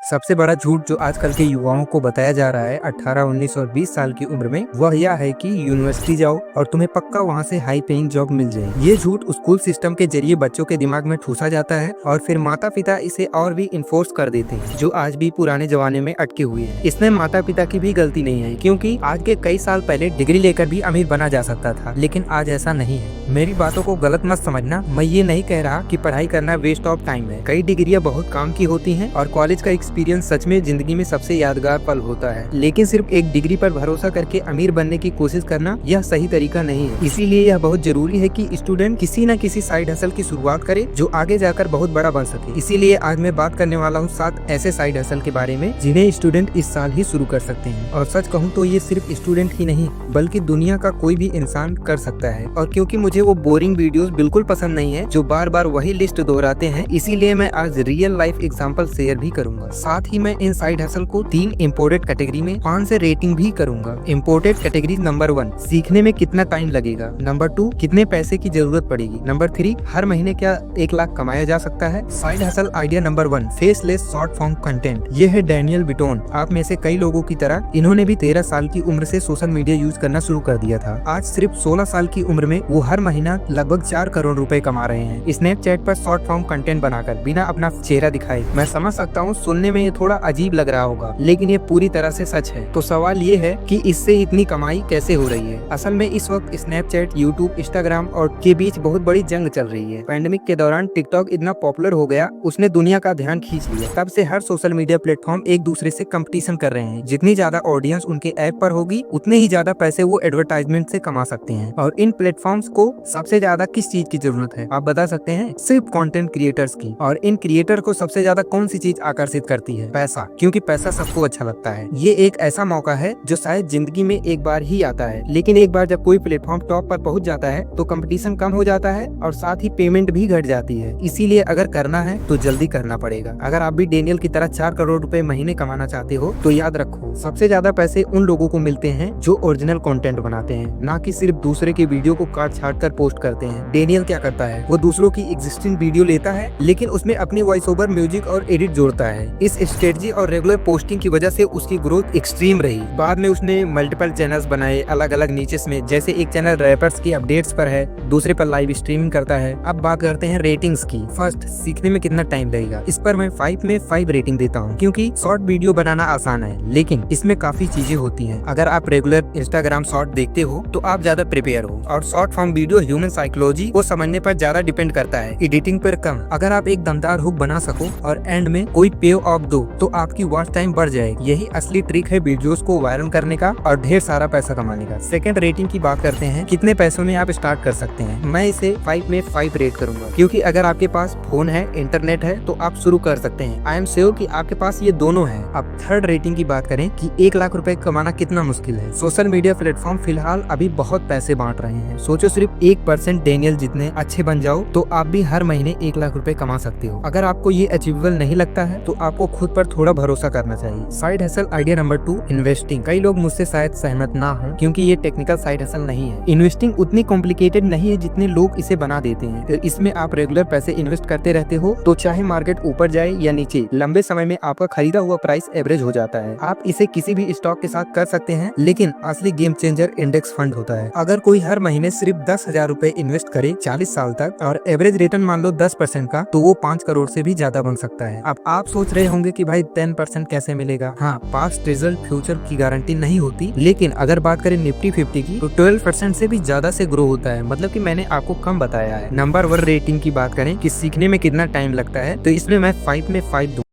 सबसे बड़ा झूठ जो आजकल के युवाओं को बताया जा रहा है 18, 19 और 20 साल की उम्र में, वह यह है कि यूनिवर्सिटी जाओ और तुम्हें पक्का वहां से हाई पेइंग जॉब मिल जाए। ये झूठ स्कूल सिस्टम के जरिए बच्चों के दिमाग में ठूसा जाता है और फिर माता पिता इसे और भी इन्फोर्स कर देते हैं, जो आज भी पुराने जमाने में अटके हुए हैं। इसमें माता पिता की भी गलती नहीं है, क्योंकि आज के कई साल पहले डिग्री लेकर भी अमीर बना जा सकता था, लेकिन आज ऐसा नहीं है। मेरी बातों को गलत मत समझना, मैं ये नहीं कह रहा कि पढ़ाई करना वेस्ट ऑफ टाइम है। कई डिग्रियां बहुत काम की होती हैं और कॉलेज का एक्सपीरियंस सच में जिंदगी में सबसे यादगार पल होता है। लेकिन सिर्फ एक डिग्री पर भरोसा करके अमीर बनने की कोशिश करना यह सही तरीका नहीं है। इसीलिए यह बहुत जरूरी है कि स्टूडेंट किसी न किसी साइड हसल की शुरुआत करे जो आगे जाकर बहुत बड़ा बन सके। इसीलिए आज मैं बात करने वाला हूँ 7 ऐसे साइड हसल के बारे में जिन्हें स्टूडेंट इस साल ही शुरू कर सकते हैं। और सच कहूँ तो ये सिर्फ स्टूडेंट ही नहीं बल्कि दुनिया का कोई भी इंसान कर सकता है। और क्योंकि मुझे वो बोरिंग वीडियोस बिल्कुल पसंद नहीं है जो बार बार वही लिस्ट दोहराते हैं, इसीलिए मैं आज रियल लाइफ एग्जांपल शेयर भी करूंगा। साथ ही मैं इन साइड हसल को 3 इम्पोर्टेड कैटेगरी में 5 से रेटिंग भी करूंगा। इम्पोर्टेड कैटेगरी नंबर 1, सीखने में कितना टाइम लगेगा। नंबर 2, कितने पैसे की जरूरत पड़ेगी। नंबर 3, हर महीने क्या 1 लाख कमाया जा सकता है। Side hustle idea number 1, faceless short form content. ये है डैनियल बिटोन। आप में से कई लोगों की तरह इन्होंने भी 13 साल की उम्र से सोशल मीडिया यूज करना शुरू कर दिया था। आज सिर्फ 16 साल की उम्र में वो हर महीना लगभग 4 करोड़ रुपए कमा रहे हैं स्नैपचैट पर शॉर्ट फॉर्म कंटेंट बनाकर, बिना अपना चेहरा दिखाए। मैं समझ सकता हूँ सुनने में ये थोड़ा अजीब लग रहा होगा, लेकिन ये पूरी तरह से सच है। तो सवाल ये है कि इससे इतनी कमाई कैसे हो रही है। असल में इस वक्त स्नैपचैट, यूट्यूब, इंस्टाग्राम और के बीच बहुत बड़ी जंग चल रही है। पैंडेमिक के दौरान टिकटॉक इतना पॉपुलर हो गया, उसने दुनिया का ध्यान खींच लिया। तब से हर सोशल मीडिया प्लेटफॉर्म एक दूसरे से कंपटीशन कर रहे हैं। जितनी ज्यादा ऑडियंस उनके ऐप पर होगी, उतने ही ज्यादा पैसे वो एडवर्टाइजमेंट से कमा सकते हैं। और इन प्लेटफॉर्म्स को सबसे ज्यादा किस चीज की जरूरत है, आप बता सकते हैं? सिर्फ कंटेंट क्रिएटर्स की। और इन क्रिएटर को सबसे ज्यादा कौन सी चीज आकर्षित करती है? पैसा, क्योंकि पैसा सबको अच्छा लगता है। ये एक ऐसा मौका है जो शायद जिंदगी में एक बार ही आता है, लेकिन एक बार जब कोई प्लेटफॉर्म टॉप पर पहुंच जाता है तो कंपटीशन कम हो जाता है और साथ ही पेमेंट भी घट जाती है। इसीलिए अगर करना है तो जल्दी करना पड़ेगा। अगर आप भी डेनियल की तरह 4 करोड़ रुपए महीने कमाना चाहते हो तो याद रखो, सबसे ज्यादा पैसे उन लोगों को मिलते हैं जो ओरिजिनल कंटेंट बनाते हैं, ना कि सिर्फ दूसरे के वीडियो को काट छाट कर पोस्ट करते हैं। डेनियल क्या करता है, वो दूसरों की एग्जिस्टिंग वीडियो लेता है लेकिन उसमें अपनी वॉइस ओवर, म्यूजिक और एडिट जोड़ता है। इस स्ट्रेटजी और रेगुलर पोस्टिंग की वजह से उसकी ग्रोथ एक्सट्रीम रही। बाद में उसने मल्टीपल चैनल्स बनाए अलग अलग नीचेस में, जैसे एक चैनल रैपर्स की अपडेट्स पर है, दूसरे पर लाइव स्ट्रीमिंग करता है। अब बात करते हैं रेटिंग्स की। फर्स्ट, सीखने में कितना टाइम लगेगा। इस पर मैं 5 में 5 रेटिंग देता हूँ, क्योंकि शॉर्ट वीडियो बनाना आसान है लेकिन इसमें काफी चीजें होती हैं। अगर आप रेगुलर इंस्टाग्राम शॉर्ट देखते हो तो आप ज्यादा प्रिपेयर हो। और short form video human psychology को समझने पर ज्यादा डिपेंड करता है, एडिटिंग पर कम। अगर आप एक दमदार हुक बना सको और एंड में कोई पे ऑफ दो तो आपकी वॉच टाइम बढ़ जाएगी। यही असली ट्रिक है वीडियोस को वायरल करने का और ढेर सारा पैसा कमाने का। सेकंड, रेटिंग की बात करते हैं, कितने पैसों में आप स्टार्ट कर सकते हैं। मैं इसे 5 में 5 रेट करूंगा, क्योंकि अगर आपके पास फोन है, इंटरनेट है तो आप शुरू कर सकते हैं। आई एम श्योर कि आपके पास ये दोनों है। अब थर्ड रेटिंग की बात करें कि 1 लाख रुपए कमाना कितना मुश्किल है। सोशल मीडिया प्लेटफॉर्म फिलहाल अभी बहुत पैसे बांट रहे हैं। सोचो सिर्फ 1% डेनियल जितने अच्छे बन जाओ तो आप भी हर महीने 1 लाख रुपए कमा सकते हो। अगर आपको ये अचीवेबल नहीं लगता है तो आपको खुद पर थोड़ा भरोसा करना चाहिए। Side hustle idea number 2, investing. कई लोग मुझसे शायद सहमत ना हो, क्योंकि ये टेक्निकल साइड हसल नहीं है। इन्वेस्टिंग उतनी कॉम्प्लिकेटेड नहीं है जितने लोग इसे बना देते हैं। तो इसमें आप रेगुलर पैसे इन्वेस्ट करते रहते हो, तो चाहे मार्केट ऊपर जाए या नीचे, लंबे समय में आपका खरीदा हुआ प्राइस एवरेज हो जाता है। आप इसे किसी भी स्टॉक के साथ कर सकते हैं, लेकिन असली गेम चेंजर इंडेक्स फंड होता है। अगर कोई हर महीने सिर्फ 10,000 रुपए इन्वेस्ट करे 40 साल तक और एवरेज रिटर्न मान लो 10% का, तो वो 5 करोड़ से भी ज्यादा बन सकता है। अब आप सोच रहे होंगे कि भाई 10% कैसे मिलेगा। हाँ, पास्ट रिजल्ट फ्यूचर की गारंटी नहीं होती, लेकिन अगर बात करें निफ्टी 50 की तो 12% से भी ज्यादा से ग्रो होता है। मतलब कि मैंने आपको कम बताया है। नंबर 1 रेटिंग की बात करें कि सीखने में कितना टाइम लगता है, तो इसमें मैं 5 में 5 दूं।